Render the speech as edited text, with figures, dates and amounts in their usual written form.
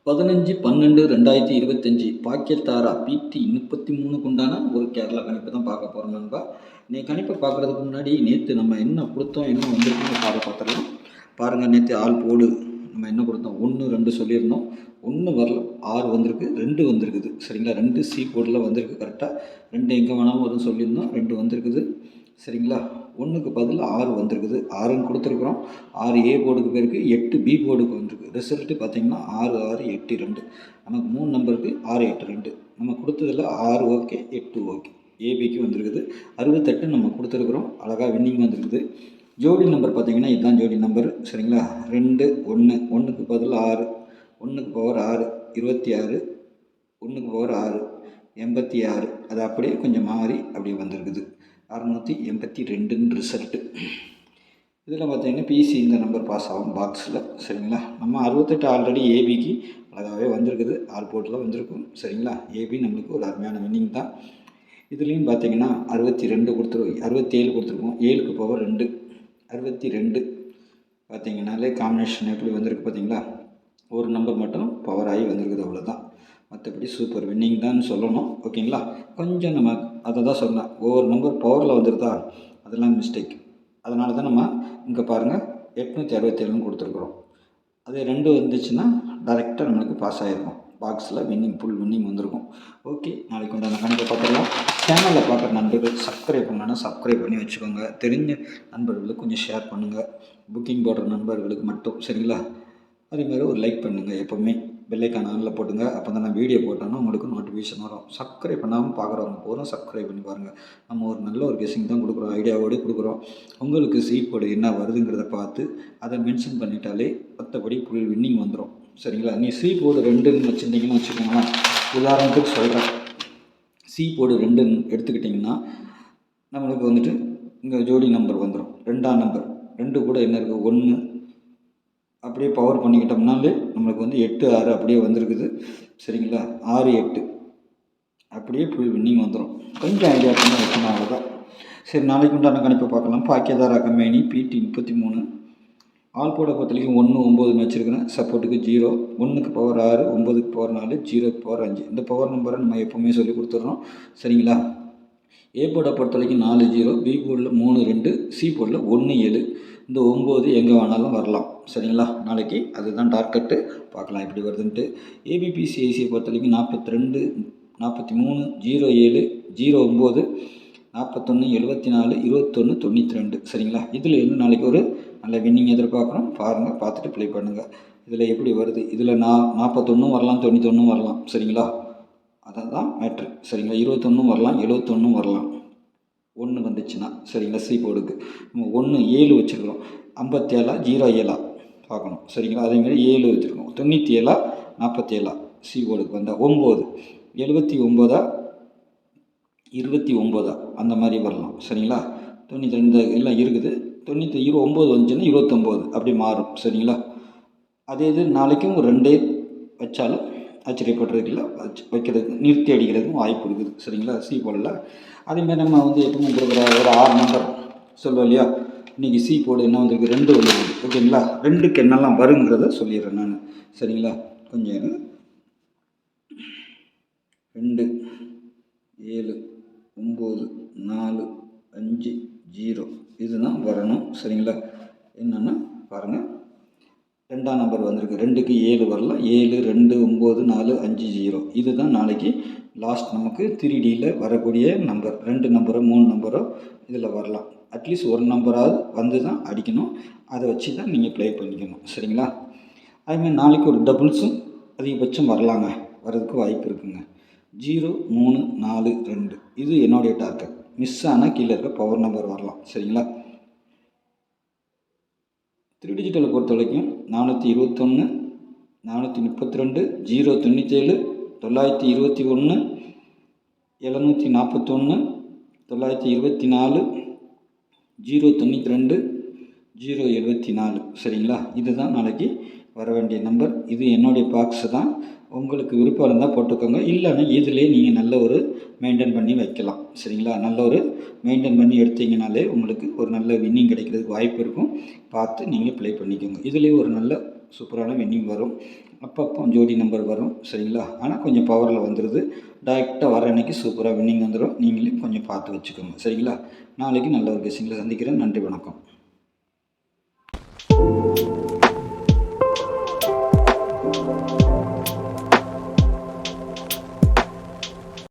15/12/2025 பாக்கியத்தாரா பிடி 33க்கு உண்டான ஒரு கேரளா கணிப்பு தான் பார்க்க போகிறோம் நண்பா. நீ கணிப்பை பார்க்குறதுக்கு முன்னாடி நேற்று நம்ம என்ன கொடுத்தோம், என்ன வந்திருக்குன்னு பார்த்துடலாம். பாருங்கள், நேற்று ஆள் போடு நம்ம என்ன கொடுத்தோம், 1 2 சொல்லியிருந்தோம். 1 வரல, 6 வந்திருக்கு, 2 வந்திருக்குது. சரிங்களா, 2 சி போர்டில் வந்திருக்கு. கரெக்டாக 2 எங்கே வேணாலும் வரும்னு சொல்லியிருந்தோம், 2 வந்திருக்குது. சரிங்களா, 1க்கு பதில் 6 வந்திருக்குது. 6ன்னு கொடுத்துருக்குறோம். 6 ஏ போர்டுக்கு போயிருக்கு, 8 பி போர்டுக்கு வந்திருக்கு. ரிசல்ட்டு பார்த்திங்கன்னா 6 6 8 2. நமக்கு 3 நம்பருக்கு 6 8 2. நம்ம கொடுத்ததில் 6 ஓகே, 8 ஓகே. ஏபிக்கு வந்திருக்குது. 68 நம்ம கொடுத்துருக்குறோம். அழகாக வின்னிங் வந்திருக்குது. ஜோடி நம்பர் பார்த்திங்கன்னா இதுதான் ஜோடி நம்பர். சரிங்களா, 2 1. 1க்கு பதில் 6, 1க்கு பவர் 6 26, 1க்கு பவர் 6 86. அது அப்படியே கொஞ்சம் மாறி அப்படியே வந்திருக்குது. 682 ரிசல்ட்டு. இதில் பார்த்தீங்கன்னா பிசி இந்த நம்பர் பாஸ் ஆகும் பாக்ஸில். சரிங்களா, நம்ம 68 ஆல்ரெடி ஏபிக்கு அழகாகவே வந்திருக்குது. ஆல் போர்ட்டில் வந்திருக்கும். சரிங்களா, ஏபி நம்மளுக்கு ஒரு அருமையான வின்னிங் தான். இதுலேயும் பார்த்தீங்கன்னா 62 கொடுத்துருவோம், 67 கொடுத்துருக்கோம். 7க்கு பவர் 2 62 பார்த்தீங்கன்னாலே காம்பினேஷன் எப்படி வந்திருக்கு பார்த்தீங்களா. ஒரு நம்பர் மட்டும் பவர் ஆகி வந்திருக்குது, அவ்வளோதான். மற்றபடி சூப்பர் வின்னிங் தான் சொல்லணும். ஓகேங்களா, கொஞ்சம் நம்ம அதை தான் சொன்னேன், ஒவ்வொரு நம்பர் பவரில் வந்துருதா, அதெல்லாம் மிஸ்டேக். அதனால தான் நம்ம இங்கே பாருங்கள் 867 கொடுத்துருக்குறோம். அதே 2 வந்துச்சுன்னா டைரெக்டாக நம்மளுக்கு பாஸ் ஆகிருக்கும். பாக்ஸில் வின்னிங் ஃபுல் வின்னிங் வந்திருக்கும். ஓகே, நாளைக்கு உண்டான கணக்கை பார்த்துடலாம். சேனலில் பார்க்குற நண்பர்கள் சப்ஸ்கிரைப் பண்ணாலும் சப்ஸ்கிரைப் பண்ணி வச்சுக்கோங்க. தெரிஞ்ச நண்பர்களுக்கு கொஞ்சம் ஷேர் பண்ணுங்கள். புக்கிங் போடுற நண்பர்களுக்கு மட்டும். சரிங்களா, அதேமாதிரி ஒரு லைக் பண்ணுங்கள். எப்போவுமே பெல்லைக்கான ஆனில் போட்டுங்க. அப்போ தான் நான் வீடியோ போட்டோன்னா உங்களுக்கு நோட்டிஃபிகேஷன் வரும். சப்ஸ்கிரைப் பண்ணாமல் பார்க்குறவங்க பூரா சப்ஸ்கிரைப் பண்ணி பாருங்கள். நம்ம ஒரு நல்ல ஒரு கெஸ்ஸிங் தான் கொடுக்குறோம், ஐடியாவோடு கொடுக்குறோம். உங்களுக்கு சீப்போடு என்ன வருதுங்கிறத பார்த்து அதை மென்ஷன் பண்ணிட்டாலே மற்றபடி ஃபுல் வின்னிங் வந்துடும். சரிங்களா, நீ சி போர்டு 2ன்னு வச்சுருந்தீங்கன்னு வச்சுக்கோங்களேன். உதாரணத்துக்கு சொல்கிறேன், சி போர்டு 2ன்னு எடுத்துக்கிட்டிங்கன்னா நம்மளுக்கு வந்துட்டு இங்கே ஜோடி நம்பர் வந்துடும். 2ஆம் நம்பர் 2 கூட என்ன இருக்குது, 1 அப்படியே பவர் பண்ணிக்கிட்டோம்னாலே நம்மளுக்கு வந்து 8 6 அப்படியே வந்திருக்குது. சரிங்களா, 6 8 அப்படியே ஃபுல் வின்னிங் வந்துடும். கொஞ்சம் ஐடியா பண்ணி வைக்கணும், அவ்வளோதான். சரி, நாளைக்கு உண்டான கணிப்பை பார்க்கலாம். பாக்கியதாரா கம்பெனி பிடி 33. ஆல் போட பொறுத்தவரைக்கும் 1 9 வச்சுருக்கிறேன். சப்போர்ட்டுக்கு 0, 1க்கு பவர் 6, 9க்கு பவர் 4, 0க்கு பவர் 5. இந்த பவர் நம்பரை நம்ம எப்போவுமே சொல்லி கொடுத்துட்றோம். சரிங்களா, ஏ போர்டை பொறுத்த வரைக்கும் 4 0, பி போர்டில் 3 2, சி போர்டில் 1 7. இந்த 9 எங்கே வேணாலும் வரலாம். சரிங்களா, நாளைக்கு அதுதான் டார்கெட்டு. பார்க்கலாம் எப்படி வருதுன்ட்டு. ஏபிபிசிஐசியை பொறுத்த வரைக்கும் 42 43 07 09 41 74 21 92. சரிங்களா, இதில் இருந்து நாளைக்கு ஒரு நல்ல வின்னிங் எதிர்பார்க்குறோம். பாருங்கள், பார்த்துட்டு ப்ளே பண்ணுங்கள். இதில் எப்படி வருது, இதில் 41 வரலாம், 91 வரலாம். சரிங்களா, அதான் மேட்ரு. சரிங்களா, 21 வரலாம், 71 வரலாம். 1 வந்துச்சுன்னா. சரிங்களா, சி போர்டுக்கு நம்ம 1 7 வச்சுருக்கிறோம். 57 07 பார்க்கணும். சரிங்களா, அதேமாதிரி 7 வச்சுருக்கோம். 97 47 சி போர்டுக்கு வந்தால் 9 79 29 அந்த மாதிரி வரலாம். சரிங்களா, 92 எல்லாம் இருக்குது. 29 வந்துச்சுன்னா 29 அப்படி மாறும். சரிங்களா, அதே இது நாளைக்கும் ஒரு 2 வச்சாலும் ஆச்சரியப்படுறதுக்கு இல்லை, வைக்கிறதுக்கு நிறுத்தி அடிக்கிறதுக்கும் வாய்ப்பு இருக்குது. சரிங்களா, சி போர்டில் அதேமாதிரி நம்ம வந்து எப்பவுமே கொடுக்குற ஒரு 6 நம்பர் சொல்லுவோம் இல்லையா. இன்றைக்கி சி போர்டு என்ன வந்திருக்கு, 2 வந்துருக்கு. ஓகேங்களா, 2க்கு என்னெல்லாம் வருங்கிறத சொல்லிடுறேன் நான். சரிங்களா, கொஞ்சம் 2 7 9 4 5 0 இதுதான் வரணும். சரிங்களா, என்னென்னா பாருங்கள், 2ஆம் நம்பர் வந்திருக்கு. 2க்கு 7 வரலாம். 7 2 9 4 5 0 இதுதான் நாளைக்கு லாஸ்ட் நமக்கு 3Dயில் வரக்கூடிய நம்பர். 2 நம்பரோ 3 நம்பரோ இதில் வரலாம். அட்லீஸ்ட் ஒரு நம்பராவது வந்து தான் அடிக்கணும். அதை வச்சு தான் நீங்கள் ப்ளே பண்ணிக்கணும். சரிங்களா, அதுமாதிரி நாளைக்கு ஒரு டபுள்ஸும் அதிகபட்சம் வரலாங்க, வர்றதுக்கு வாய்ப்பு இருக்குங்க. 0 3 4 2 இது என்னுடைய டார்கெட். மிஸ் ஆனால் கீழே இருக்க பவர் நம்பர் வரலாம். சரிங்களா, 3 டிஜிட்டலை பொறுத்த வரைக்கும் 421 432 097 921 741 924 092 074. சரிங்களா, இதுதான் நாளைக்கு வர வேண்டிய நம்பர். இது என்னுடைய பாக்ஸு தான். உங்களுக்கு விருப்பம் இருந்தால் போட்டுக்கோங்க, இல்லைன்னா இதிலே நீங்கள் நல்ல ஒரு மெயின்டைன் பண்ணி வைக்கலாம். சரிங்களா, நல்ல ஒரு மெயின்டைன் பண்ணி எடுத்தீங்கனாலே உங்களுக்கு ஒரு நல்ல வின்னிங் கிடைக்கிறதுக்கு வாய்ப்பு இருக்கும். பார்த்து நீங்கள் ப்ளே பண்ணிக்கோங்க. இதுலேயே ஒரு நல்ல சூப்பரான வின்னிங் வரும். அப்பப்போ ஜோடி நம்பர் வரும் சரிங்களா. ஆனால் கொஞ்சம் பவரில் வந்துடுது. டைரெக்டாக வர அன்றைக்கி சூப்பராக வின்னிங் வந்துடும். நீங்களே கொஞ்சம் பார்த்து வச்சுக்கோங்க சரிங்களா. நாளைக்கு நல்ல ஒரு கெஸ்ஸிங்கில் சந்திக்கிறேன். நன்றி, வணக்கம்.